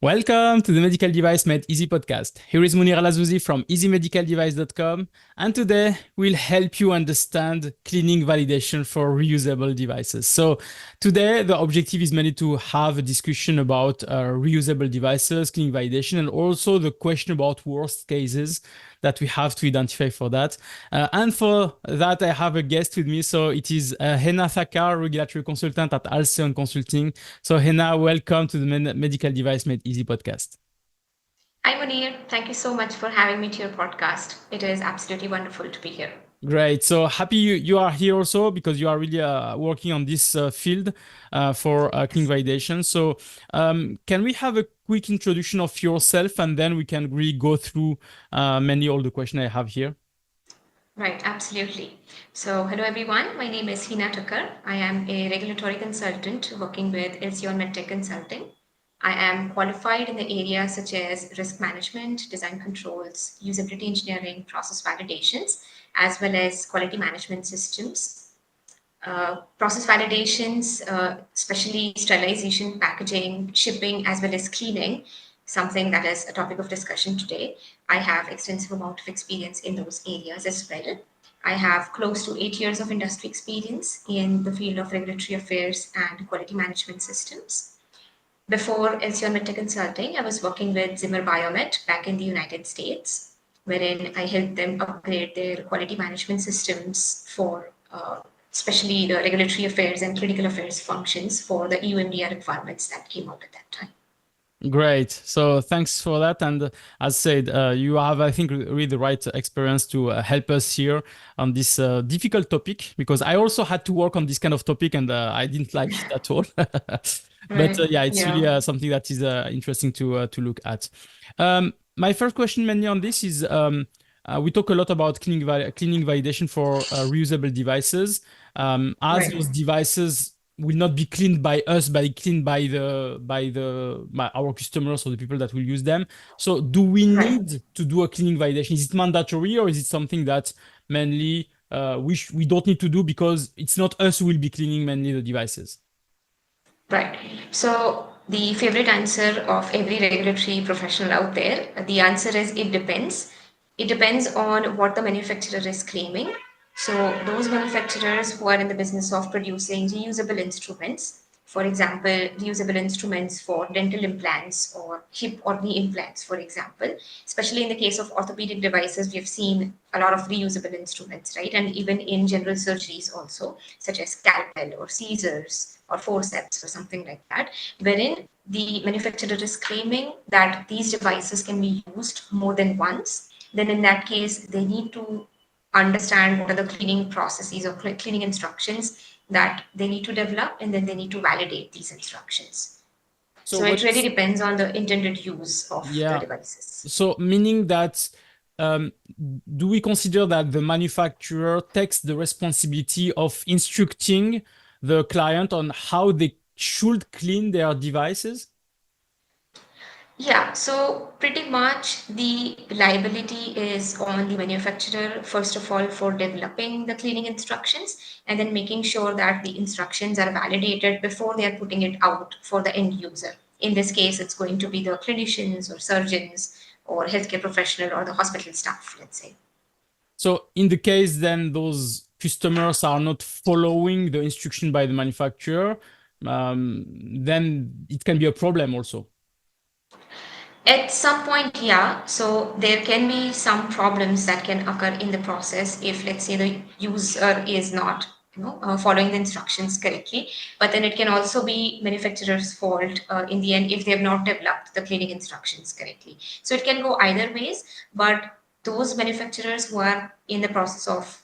Welcome to the Medical Device Made Easy podcast. Here is Munir Alazouzi from easymedicaldevice.com, and today we'll help you understand cleaning validation for reusable devices. So today the objective is mainly to have a discussion about reusable devices, cleaning validation, and also the question about worst cases that we have to identify for that. And for that, I have a guest with me. So it is Heena Thakkar, regulatory consultant at Alceon Consulting. So Heena, welcome to the Medical Device Made Easy podcast. Hi, Munir. Thank you so much for having me to your podcast. It is absolutely wonderful to be here. Great. So happy you are here also because you are really working on this field for clean validation. So can we have a quick introduction of yourself and then we can really go through mainly all the questions I have here? Right, absolutely. So, hello everyone. My name is Heena Thakkar. I am a regulatory consultant working with Alceon Medtech Consulting. I am qualified in the areas such as risk management, design controls, usability engineering, process validations, as well as quality management systems. Process validations, especially sterilization, packaging, shipping, as well as cleaning, something that is a topic of discussion today. I have extensive amount of experience in those areas as well. I have close to 8 years of industry experience in the field of regulatory affairs and quality management systems. Before Alceon Medtech Consulting, I was working with Zimmer Biomet back in the United States, wherein I helped them upgrade their quality management systems for especially the regulatory affairs and clinical affairs functions for the EU MDR requirements that came out at that time. Great. So thanks for that. And as said, you have, I think, really the right experience to help us here on this difficult topic, because I also had to work on this kind of topic and I didn't like it at all. But Right. yeah, it's Yeah. really something that is interesting to look at. My first question mainly on this is we talk a lot about cleaning validation for reusable devices. As Right. those devices will not be cleaned by us, but cleaned by our customers or the people that will use them. So, do we Right. need to do a cleaning validation? Is it mandatory, or is it something that mainly we don't need to do because it's not us who will be cleaning mainly the devices? Right. So the favorite answer of every regulatory professional out there, the answer is it depends. It depends on what the manufacturer is claiming. So those manufacturers who are in the business of producing reusable instruments, for example, reusable instruments for dental implants or hip or knee implants, for example, especially in the case of orthopedic devices, we have seen a lot of reusable instruments, right? And even in general surgeries also, such as scalpel or scissors or forceps or something like that, wherein the manufacturer is claiming that these devices can be used more than once, then in that case, they need to understand what are the cleaning processes or cleaning instructions that they need to develop, and then they need to validate these instructions. So, So when it you really depends on the intended use of the yeah, devices. so meaning that um, do we consider that the manufacturer takes the responsibility of instructing the client on how they should clean their devices? Yeah, so pretty much the liability is on the manufacturer, first of all, for developing the cleaning instructions and then making sure that the instructions are validated before they are putting it out for the end user. In this case, it's going to be the clinicians or surgeons or healthcare professional or the hospital staff, let's say. So in the case then those customers are not following the instruction by the manufacturer, then it can be a problem also. At some point, yeah. So there can be some problems that can occur in the process if, let's say, the user is not, following the instructions correctly. But then it can also be manufacturer's fault in the end if they have not developed the cleaning instructions correctly. So it can go either ways. But those manufacturers who are in the process of,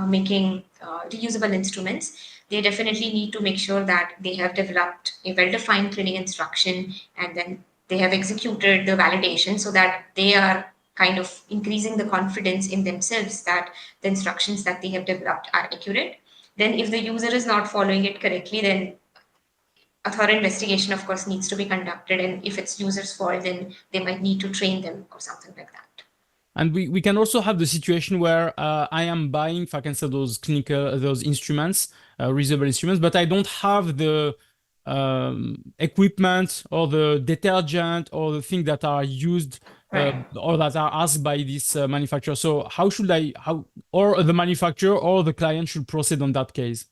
making reusable instruments, they definitely need to make sure that they have developed a well-defined cleaning instruction, and then they have executed the validation so that they are kind of increasing the confidence in themselves that the instructions that they have developed are accurate. Then if the user is not following it correctly, then a thorough investigation of course needs to be conducted, and if it's user's fault, then they might need to train them or something like that. And we can also have the situation where I am buying, if I can say, those clinical, those instruments, reusable instruments, but I don't have equipment or the detergent or the things that are used Right. or that are asked by this manufacturer. So how should or the manufacturer or the client should proceed on that case?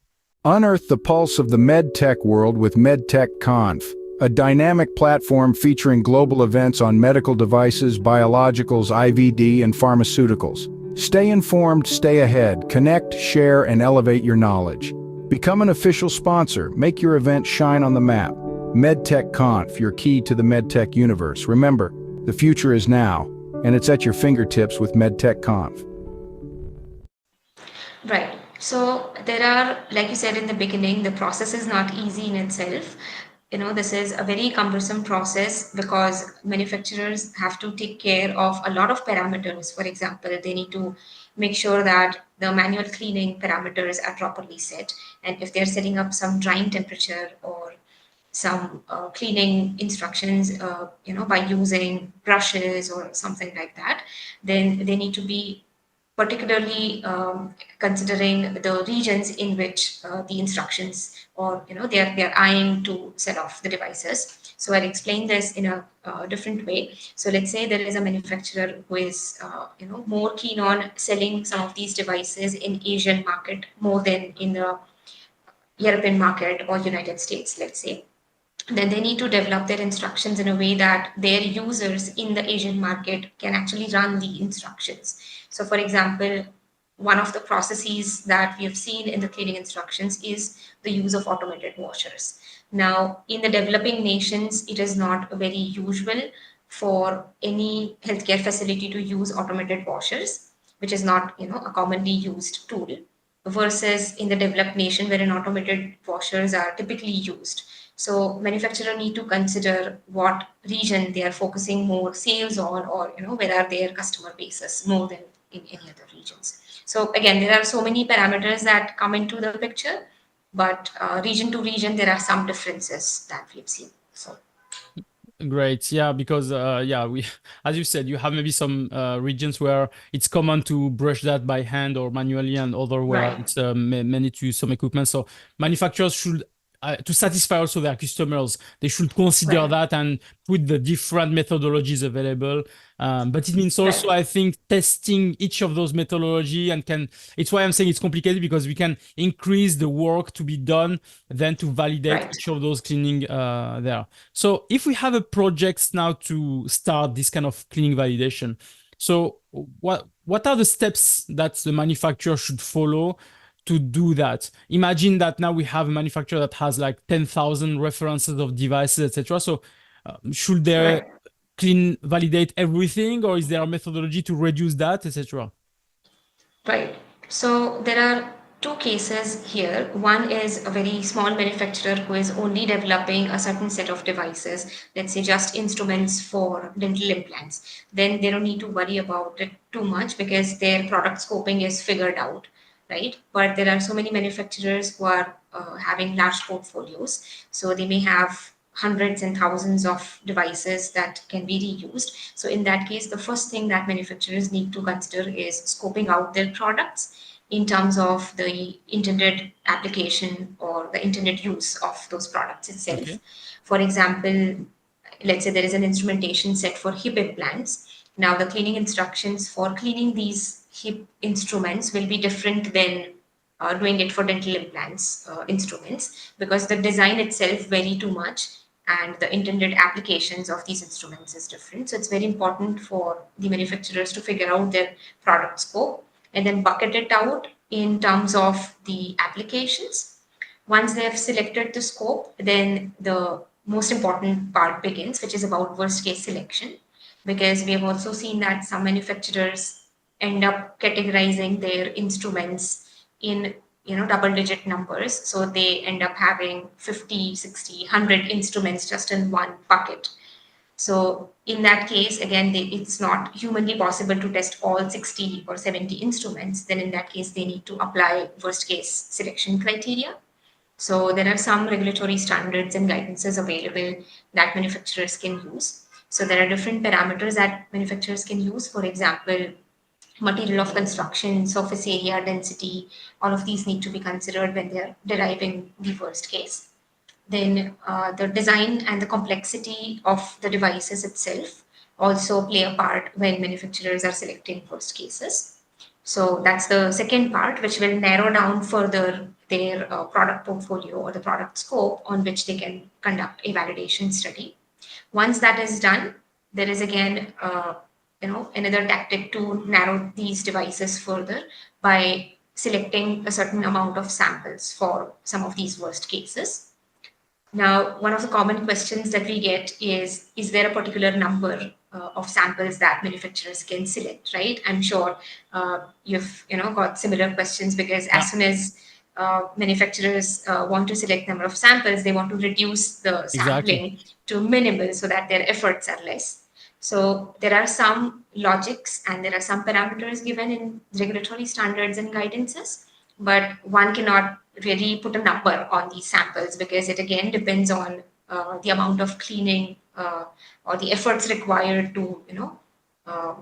Unearth the pulse of the medtech world with MedTech Conf, a dynamic platform featuring global events on medical devices, biologicals, IVD, and pharmaceuticals. Stay informed, stay ahead, connect, share, and elevate your knowledge. Become an official sponsor. Make your event shine on the map. MedTech Conf, your key to the medtech universe. Remember, the future is now, and it's at your fingertips with MedTech Conf. Right. So there are, like you said in the beginning, the process is not easy in itself. This is a very cumbersome process because manufacturers have to take care of a lot of parameters. For example, they need to make sure that the manual cleaning parameters are properly set. And if they're setting up some drying temperature or some cleaning instructions, by using brushes or something like that, then they need to be particularly considering the regions in which the instructions or they're eyeing to set off the devices. So I'll explain this in a different way. So let's say there is a manufacturer who is more keen on selling some of these devices in Asian market more than in the European market or United States, let's say. Then they need to develop their instructions in a way that their users in the Asian market can actually run the instructions. So, for example, one of the processes that we have seen in the cleaning instructions is the use of automated washers. Now, in the developing nations, it is not very usual for any healthcare facility to use automated washers, which is not, a commonly used tool, versus in the developed nation wherein automated washers are typically used. So manufacturer need to consider what region they are focusing more sales on, or where are their customer bases more than in any other regions. So again, there are so many parameters that come into the picture, but region to region there are some differences that we've seen. So Great. Yeah, because as you said, you have maybe some regions where it's common to brush that by hand or manually, and other where right, it's many to some equipment. So manufacturers should, to satisfy also their customers, they should consider right, that and put the different methodologies available. But it means also, right, I think, testing each of those methodology it's why I'm saying it's complicated, because we can increase the work to be done then to validate right. each of those cleaning there. So if we have a project now to start this kind of cleaning validation, so what are the steps that the manufacturer should follow to do that? Imagine that now we have a manufacturer that has like 10,000 references of devices, etc. So should they Right. validate everything, or is there a methodology to reduce that, etc.? Right. So there are two cases here. One is a very small manufacturer who is only developing a certain set of devices, let's say just instruments for dental implants. Then they don't need to worry about it too much because their product scoping is figured out, right? But there are so many manufacturers who are having large portfolios. So they may have hundreds and thousands of devices that can be reused. So in that case, the first thing that manufacturers need to consider is scoping out their products in terms of the intended application or the intended use of those products itself. Okay. For example, let's say there is an instrumentation set for hip implants. Now, the cleaning instructions for cleaning these hip instruments will be different than doing it for dental implants instruments, because the design itself vary too much and the intended applications of these instruments is different. So it's very important for the manufacturers to figure out their product scope and then bucket it out in terms of the applications. Once they have selected the scope, then the most important part begins, which is about worst case selection, because we have also seen that some manufacturers end up categorizing their instruments in double digit numbers. So they end up having 50, 60, 100 instruments just in one bucket. So in that case, again, it's not humanly possible to test all 60 or 70 instruments. Then in that case, they need to apply worst case selection criteria. So there are some regulatory standards and guidances available that manufacturers can use. So there are different parameters that manufacturers can use. For example, material of construction, surface area, density, all of these need to be considered when they're deriving the worst case. Then the design and the complexity of the devices itself also play a part when manufacturers are selecting first cases. So that's the second part, which will narrow down further their product portfolio or the product scope on which they can conduct a validation study. Once that is done, there is again, another tactic to narrow these devices further by selecting a certain amount of samples for some of these worst cases. Now, one of the common questions that we get is there a particular number of samples that manufacturers can select, right? I'm sure you've got similar questions because Yeah, as soon as manufacturers want to select number of samples, they want to reduce the exactly. sampling to minimal so that their efforts are less. So there are some logics and there are some parameters given in regulatory standards and guidances, but one cannot really put a number on these samples because it again depends on the amount of cleaning or the efforts required to uh,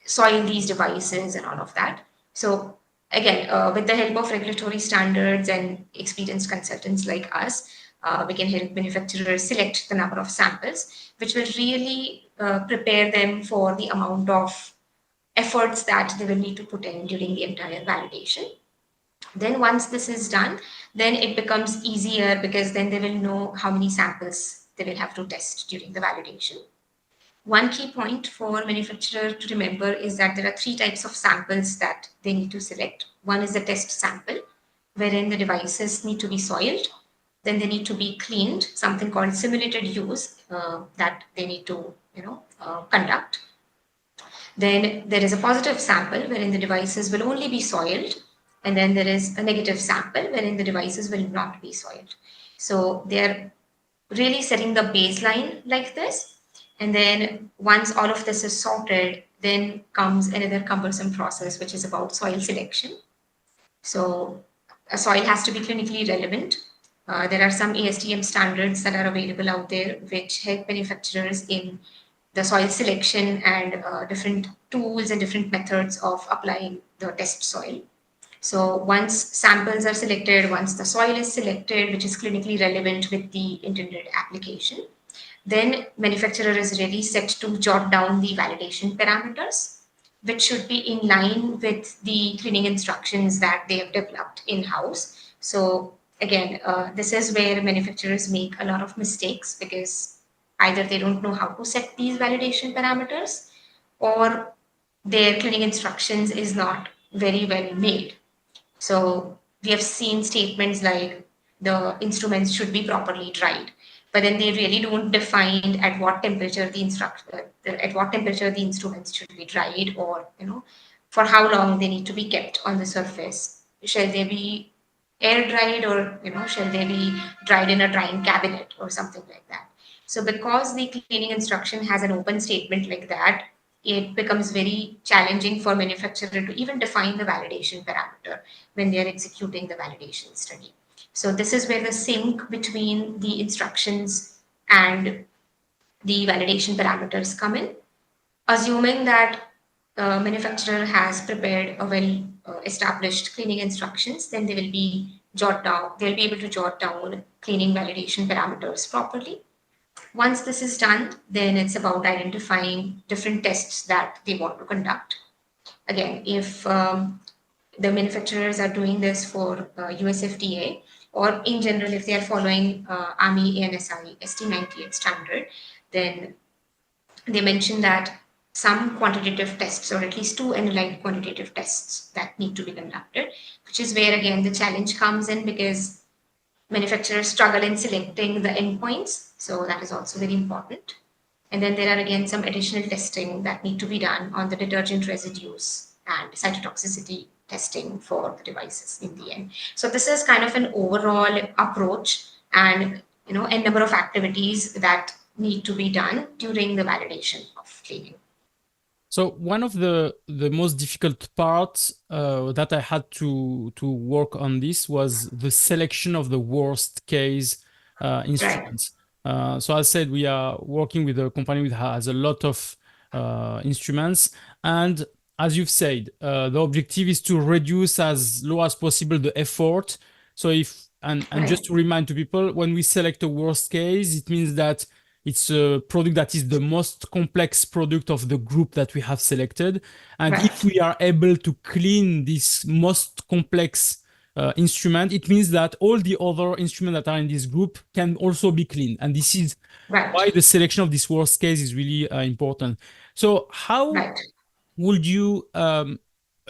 soil these devices and all of that. So again, with the help of regulatory standards and experienced consultants like us, we can help manufacturers select the number of samples, which will really prepare them for the amount of efforts that they will need to put in during the entire validation. Then once this is done, then it becomes easier because then they will know how many samples they will have to test during the validation. One key point for manufacturer to remember is that there are three types of samples that they need to select. One is the test sample, wherein the devices need to be soiled. Then they need to be cleaned, something called simulated use that they need to conduct. Then there is a positive sample wherein the devices will only be soiled. And then there is a negative sample wherein the devices will not be soiled. So they're really setting the baseline like this. And then once all of this is sorted, then comes another cumbersome process, which is about soil selection. So a soil has to be clinically relevant. There are some ASTM standards that are available out there which help manufacturers in the soil selection and different tools and different methods of applying the test soil. So once samples are selected, once the soil is selected, which is clinically relevant with the intended application, then manufacturer is really set to jot down the validation parameters, which should be in line with the cleaning instructions that they have developed in-house. So again, this is where manufacturers make a lot of mistakes because either they don't know how to set these validation parameters or their cleaning instructions is not very well made. So we have seen statements like the instruments should be properly dried, but then they really don't define at what temperature at what temperature the instruments should be dried, or for how long they need to be kept on the surface. Shall they be air dried, or shall they be dried in a drying cabinet or something like that? So because the cleaning instruction has an open statement like that, it becomes very challenging for manufacturer to even define the validation parameter when they are executing the validation study. So this is where the sync between the instructions and the validation parameters come in. Assuming that manufacturer has prepared a well established cleaning instructions, then they will be they'll be able to jot down cleaning validation parameters properly. Once this is done, then it's about identifying different tests that they want to conduct. Again, if the manufacturers are doing this for US FDA, or in general, if they are following AMI ANSI ST98 standard, then they mention that some quantitative tests, or at least two analyte quantitative tests that need to be conducted, which is where again the challenge comes in because manufacturers struggle in selecting the endpoints. So that is also very important. And then there are again some additional testing that need to be done on the detergent residues and cytotoxicity testing for the devices in the end. So this is kind of an overall approach, and a number of activities that need to be done during the validation of cleaning. So one of the most difficult parts that I had to work on this was the selection of the worst case instruments. So as I said, we are working with a company that has a lot of instruments, and as you've said, the objective is to reduce as low as possible the effort. So if and just to remind to people, when we select a worst case, it means that it's a product that is the most complex product of the group that we have selected. And if we are able to clean this most complex instrument, it means that all the other instruments that are in this group can also be cleaned. And this is why the selection of this worst case is really important. So how would you,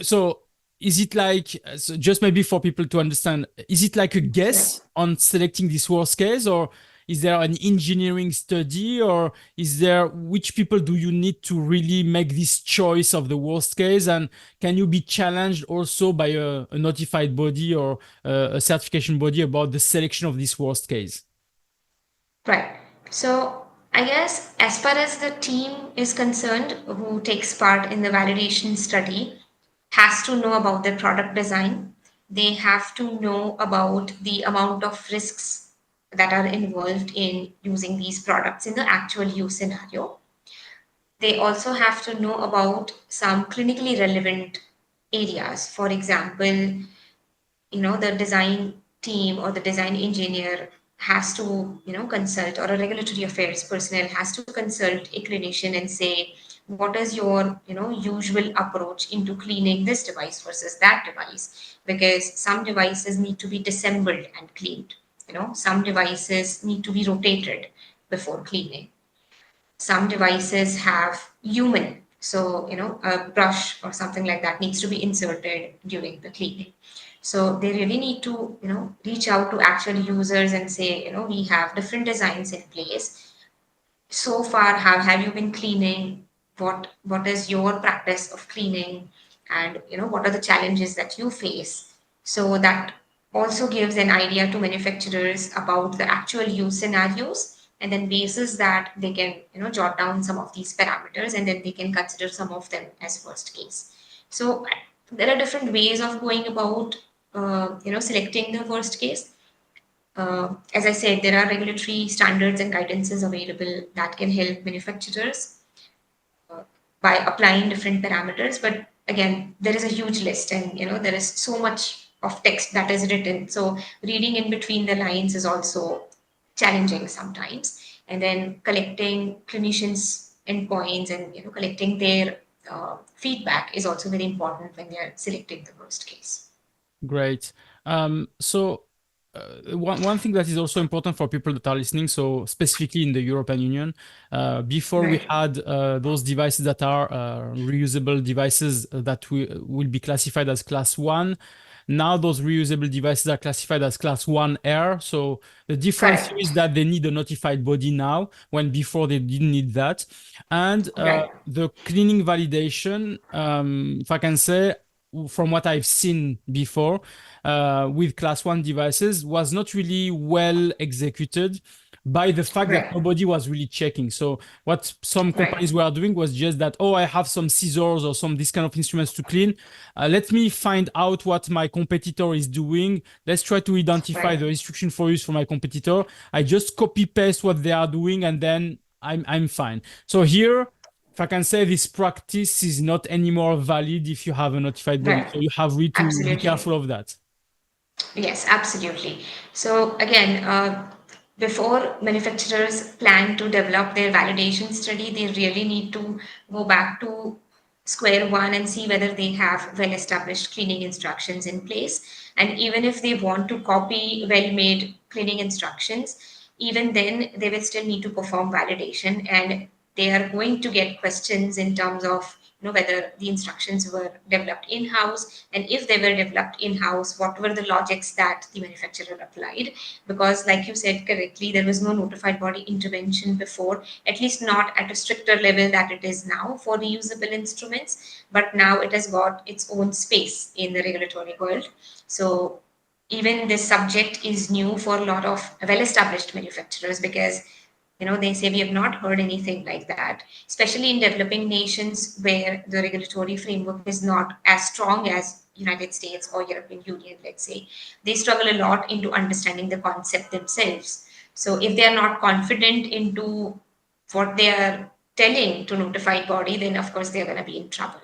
so is it like, so just maybe for people to understand, is it like a guess on selecting this worst case, or is there an engineering study, or is there, which people do you need to really make this choice of the worst case? And can you be challenged also by a notified body or a certification body about the selection of this worst case? Right. So I guess as far as the team is concerned who takes part in the validation study has to know about the product design. They have to know about the amount of risks that are involved in using these products in the actual use scenario. They also have to know about some clinically relevant areas. For example, the design team or the design engineer has to consult, or a regulatory affairs personnel has to consult a clinician and say, what is your usual approach into cleaning this device versus that device, because some devices need to be disassembled and cleaned, some devices need to be rotated before cleaning, some devices have human, so a brush or something like that needs to be inserted during the cleaning. So they really need to reach out to actual users and say, we have different designs in place. So far, have you been cleaning? What is your practice of cleaning? And what are the challenges that you face? So that also gives an idea to manufacturers about the actual use scenarios, and then basis that they can jot down some of these parameters, and then they can consider some of them as worst case. So there are different ways of going about selecting the worst case. As I said, there are regulatory standards and guidances available that can help manufacturers by applying different parameters. But again, there is a huge list, and there is so much of text that is written. So reading in between the lines is also challenging sometimes. And then collecting clinicians' endpoints and collecting their feedback is also very important when they are selecting the worst case. Great. So one thing that is also important for people that are listening, so specifically in the European Union, before we had those devices that are reusable devices that will be classified as class 1. Now those reusable devices are classified as class 1R. So the difference here is that they need a notified body now, when before they didn't need that. And the cleaning validation, if I can say, from what I've seen before with class 1 devices, was not really well executed by the fact that nobody was really checking. So what some companies were doing was just that, oh, I have some scissors or some this kind of instruments to clean. Let me find out what my competitor is doing. Let's try to identify the restriction for use for my competitor. I just copy paste what they are doing, and then I'm fine. So here, if I can say, this practice is not anymore valid if you have a notified body. So you have really to be careful of that. Yes, absolutely. So again, before manufacturers plan to develop their validation study, they really need to go back to square one and see whether they have well-established cleaning instructions in place. And even if they want to copy well-made cleaning instructions, even then they will still need to perform validation, and they are going to get questions in terms of whether the instructions were developed in-house, and if they were developed in-house, what were the logics that the manufacturer applied. Because like you said correctly, there was no notified body intervention before, at least not at a stricter level that it is now for reusable instruments, but now it has got its own space in the regulatory world. So even this subject is new for a lot of well-established manufacturers, because they say we have not heard anything like that, especially in developing nations where the regulatory framework is not as strong as United States or European Union, let's say. They struggle a lot into understanding the concept themselves. So if they are not confident into what they are telling to notified body, then of course they're going to be in trouble.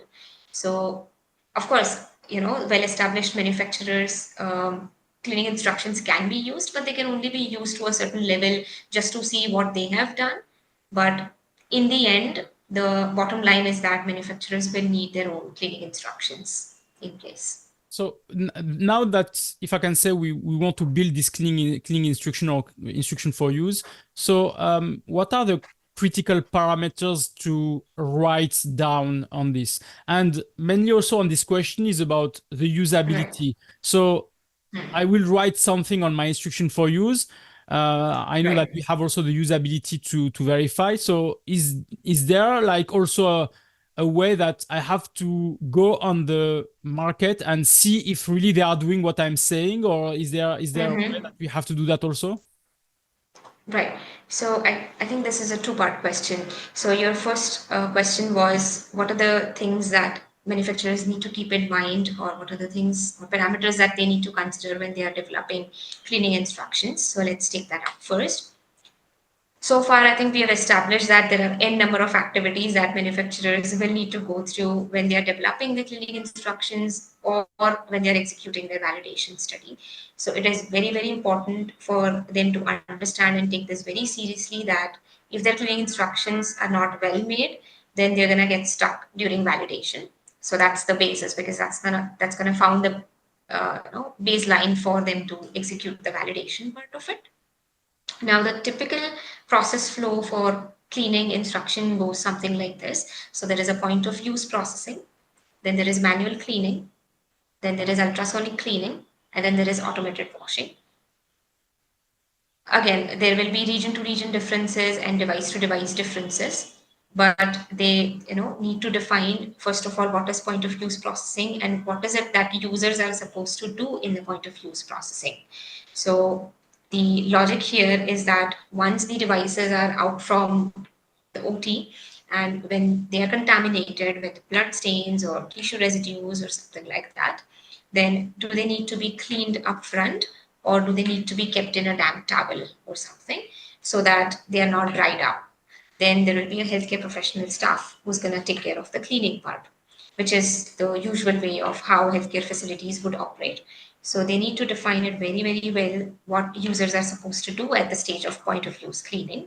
So of course, well-established manufacturers cleaning instructions can be used, but they can only be used to a certain level just to see what they have done. But in the end, the bottom line is that manufacturers will need their own cleaning instructions in place. So now that, if I can say, we want to build this cleaning instruction or instruction for use. So what are the critical parameters to write down on this? And mainly also on this question is about the usability. So I will write something on my instruction for use. I know that we have also the usability to verify. So is there like also a way that I have to go on the market and see if really they are doing what I'm saying, or is there a way that we have to do that also? Right. So I think this is a two-part question. So your first question was, what are the things that manufacturers need to keep in mind, or what are the things or parameters that they need to consider when they are developing cleaning instructions? So let's take that up first. So far, I think we have established that there are n number of activities that manufacturers will need to go through when they are developing the cleaning instructions or when they are executing their validation study. So it is very, very important for them to understand and take this very seriously, that if their cleaning instructions are not well made, then they're gonna get stuck during validation. So that's the basis, because that's gonna found the baseline for them to execute the validation part of it. Now, the typical process flow for cleaning instruction goes something like this. So there is a point of use processing, then there is manual cleaning, then there is ultrasonic cleaning, and then there is automated washing. Again, there will be region to region differences and device to device differences, but they need to define, first of all, what is point of use processing and what is it that users are supposed to do in the point of use processing. So the logic here is that once the devices are out from the OT, and when they are contaminated with blood stains or tissue residues or something like that, then do they need to be cleaned upfront, or do they need to be kept in a damp towel or something so that they are not dried out? Then there will be a healthcare professional staff who's going to take care of the cleaning part, which is the usual way of how healthcare facilities would operate. So they need to define it very, very well what users are supposed to do at the stage of point of use cleaning.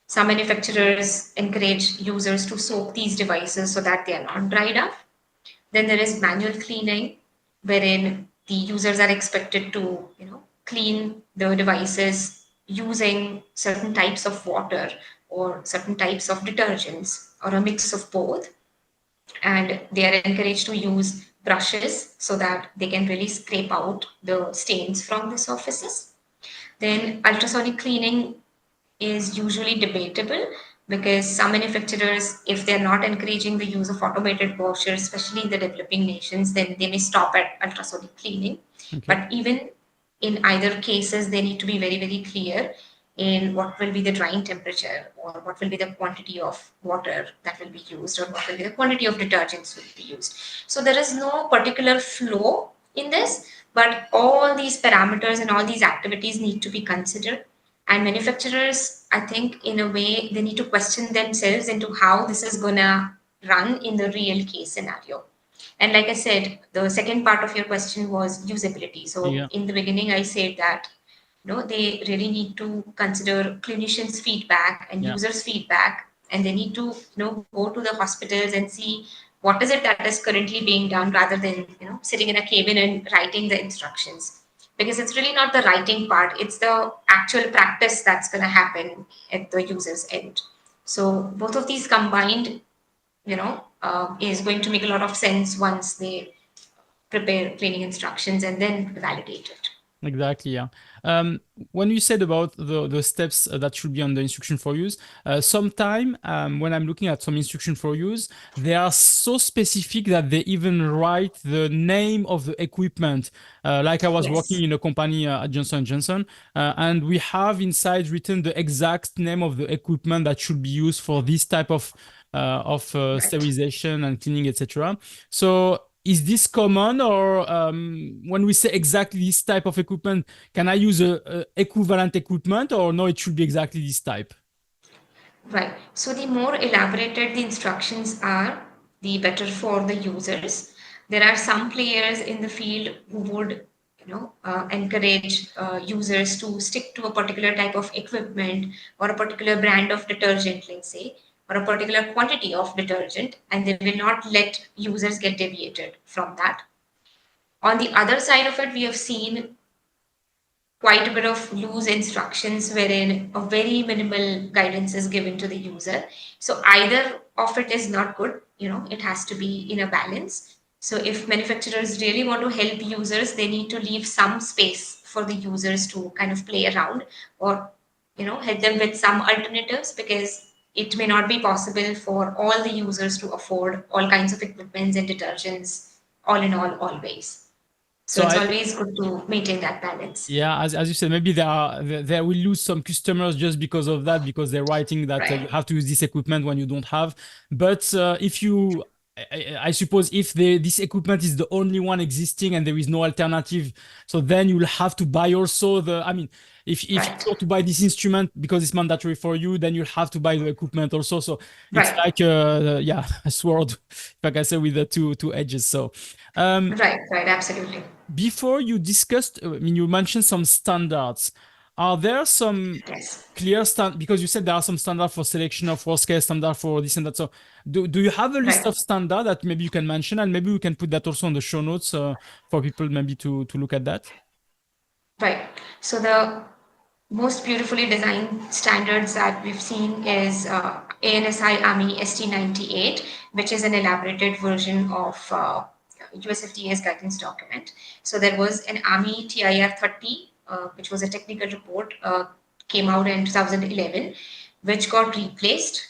Some manufacturers encourage users to soak these devices so that they are not dried up. Then there is manual cleaning, wherein the users are expected to, clean the devices using certain types of water or certain types of detergents or a mix of both. And they are encouraged to use brushes so that they can really scrape out the stains from the surfaces. Then ultrasonic cleaning is usually debatable, because some manufacturers, if they're not encouraging the use of automated washers, especially in the developing nations, then they may stop at ultrasonic cleaning. Okay. But even in either cases, they need to be very, very clear in what will be the drying temperature, or what will be the quantity of water that will be used, or what will be the quantity of detergents will be used. So there is no particular flow in this, but all these parameters and all these activities need to be considered. And manufacturers, I think, in a way, they need to question themselves into how this is going to run in the real case scenario. And like I said, the second part of your question was usability. So in the beginning, I said that they really need to consider clinicians' feedback and users' feedback, and they need to go to the hospitals and see what is it that is currently being done, rather than sitting in a cabin and writing the instructions. Because it's really not the writing part, it's the actual practice that's going to happen at the user's end. So both of these combined, is going to make a lot of sense once they prepare cleaning instructions and then validate it. Exactly, yeah. When you said about the steps that should be on the instruction for use, sometime when I'm looking at some instruction for use, they are so specific that they even write the name of the equipment. Like I was working in a company at Johnson & Johnson, and we have inside written the exact name of the equipment that should be used for this type of sterilization and cleaning, etc. So is this common, or when we say exactly this type of equipment, can I use a equivalent equipment, or no, it should be exactly this type? Right. So the more elaborated the instructions are, the better for the users. There are some players in the field who would, encourage users to stick to a particular type of equipment or a particular brand of detergent, let's say, or a particular quantity of detergent, and they will not let users get deviated from that. On the other side of it, we have seen quite a bit of loose instructions wherein a very minimal guidance is given to the user. So either of it is not good, it has to be in a balance. So if manufacturers really want to help users, they need to leave some space for the users to kind of play around, or help them with some alternatives, because it may not be possible for all the users to afford all kinds of equipments and detergents all in all always. So So it's always good to maintain that balance. yeah, as you said, maybe they will lose some customers just because of that, because they're writing that you Right. have to use this equipment when you don't have. But if you, I suppose, if this equipment is the only one existing and there is no alternative, so then you'll have to buy also the. I mean, if you Right. want to buy this instrument because it's mandatory for you, then you'll have to buy the equipment also. So it's Right. like yeah, a sword, if I can say, with the two edges. So. Right. Absolutely. Before you discussed, I mean, you mentioned some standards. Are there some Yes. clear because you said there are some standards for selection of worst case, standard for this and that. So do you have a list Right. of standard that maybe you can mention, and maybe we can put that also on the show notes for people maybe to look at that? Right. So the most beautifully designed standards that we've seen is ANSI AMI ST98, which is an elaborated version of USFDA's guidance document. So there was an AMI TIR 30, which was a technical report, came out in 2011, which got replaced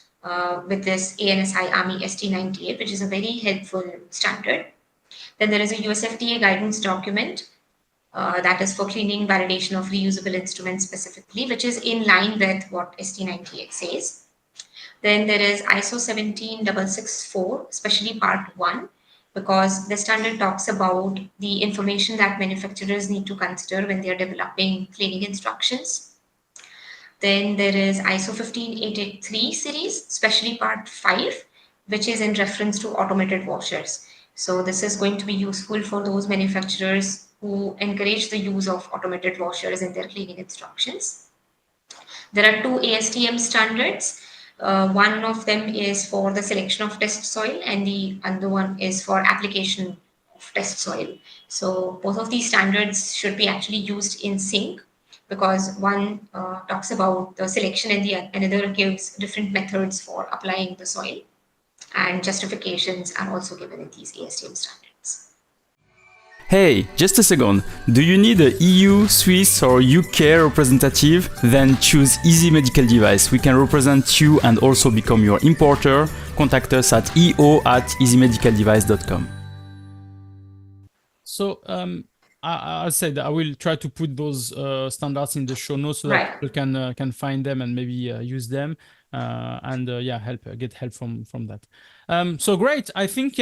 with this ANSI AMI ST98, which is a very helpful standard. Then there is a USFDA guidance document that is for cleaning validation of reusable instruments specifically, which is in line with what ST98 says. Then there is ISO 17664, especially part 1, because the standard talks about the information that manufacturers need to consider when they are developing cleaning instructions. Then there is ISO 15883 series, especially part 5, which is in reference to automated washers. So this is going to be useful for those manufacturers who encourage the use of automated washers in their cleaning instructions. There are two ASTM standards. One of them is for the selection of test soil, and the other one is for application of test soil. So both of these standards should be actually used in sync, because one talks about the selection and the another gives different methods for applying the soil, and justifications are also given in these ASTM standards. Hey, just a second. Do you need a EU, Swiss or UK representative? Then choose Easy Medical Device. We can represent you and also become your importer. Contact us at eo@easymedicaldevice.com. So I said I will try to put those standards in the show notes so that people can find them and maybe use them and get help from that. So great. I think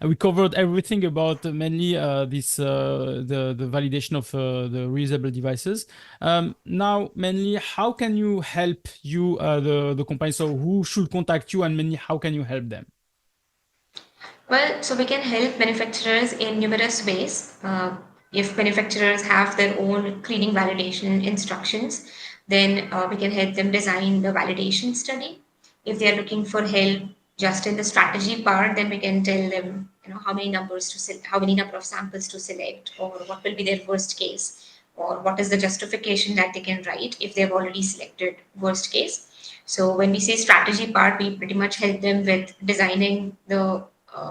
we covered everything about mainly the validation of the reusable devices. Now mainly, how can you help the company? So who should contact you, and mainly how can you help them? Well, so we can help manufacturers in numerous ways. If manufacturers have their own cleaning validation instructions, then we can help them design the validation study. If they are looking for help just in the strategy part, then we can tell them, how many number of samples to select, or what will be their worst case, or what is the justification that they can write if they've already selected worst case. So when we say strategy part, we pretty much help them with designing the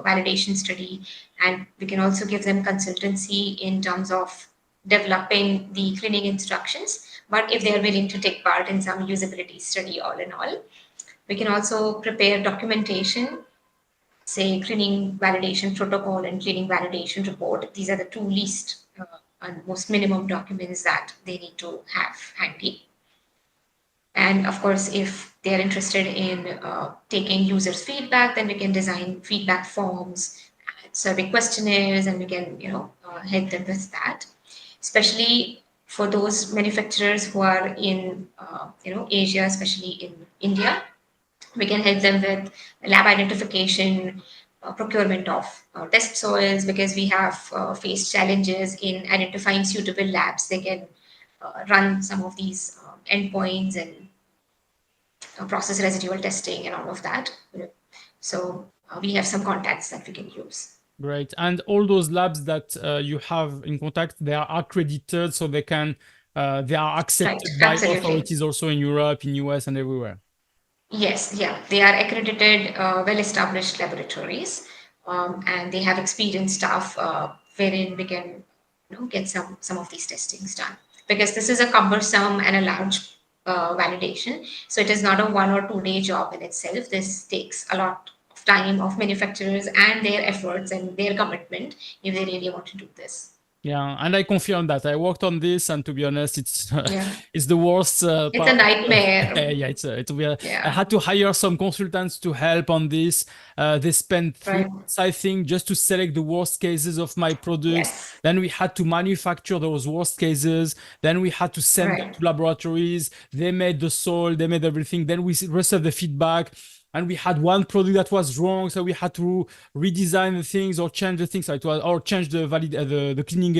validation study, and we can also give them consultancy in terms of developing the cleaning instructions. But if they are willing to take part in some usability study, all in all, we can also prepare documentation, say cleaning validation protocol and cleaning validation report. These are the two least and most minimum documents that they need to have handy. And of course, if they're interested in taking users' feedback, then we can design feedback forms, survey questionnaires, and we can, help them with that. Especially for those manufacturers who are in, Asia, especially in India, we can help them with lab identification, procurement of test soils, because we have faced challenges in identifying suitable labs. They can run some of these endpoints and process residual testing and all of that. So we have some contacts that we can use. Great. And all those labs that you have in contact, they are accredited, so they are accepted by absolutely. authorities also in Europe, in US, and everywhere. Yes, yeah, they are accredited, well-established laboratories, and they have experienced staff wherein we can, get some of these testings done, because this is a cumbersome and a large validation. So it is not a 1 or 2 day job in itself. This takes a lot of time of manufacturers and their efforts and their commitment if they really want to do this. Yeah, and I confirm that I worked on this, and to be honest, it's it's the worst. It's a nightmare. Yeah, I had to hire some consultants to help on this. They spent 3 months, I think, just to select the worst cases of my products. Yes. Then we had to manufacture those worst cases. Then we had to send them to laboratories. They made the soil, they made everything. Then we received the feedback. And we had one product that was wrong, so we had to redesign the things or change the things, or change the cleaning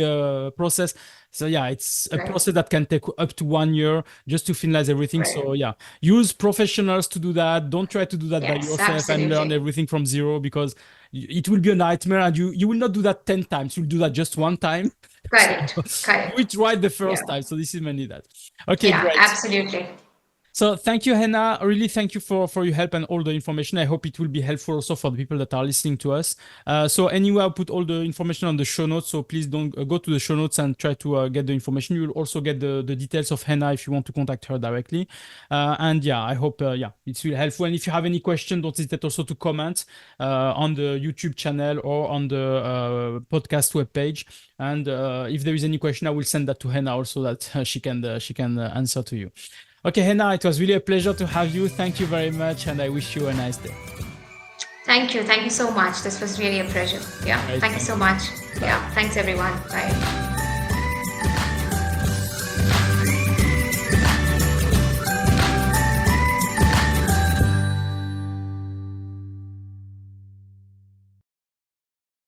process. So yeah, it's a process that can take up to 1 year just to finalize everything. So yeah, use professionals to do that. Don't try to do that by yourself and learn everything from zero, because it will be a nightmare, and you will not do that 10 times. You'll do that just 1 time. Correct. Do it right the first time. So this is mainly that. Okay, great. Absolutely. So thank you, Heena. Really thank you for your help and all the information. I hope it will be helpful also for the people that are listening to us. So anyway, I'll put all the information on the show notes. So please don't go to the show notes and try to get the information. You will also get the details of Heena if you want to contact her directly. And yeah, I hope it will helpful. And if you have any questions, don't hesitate also to comment on the YouTube channel or on the podcast webpage. And if there is any question, I will send that to Heena also, that she can answer to you. Okay, Heena, it was really a pleasure to have you. Thank you very much, and I wish you a nice day. Thank you so much. This was really a pleasure. Yeah, thank you so much. Yeah, thanks everyone. Bye.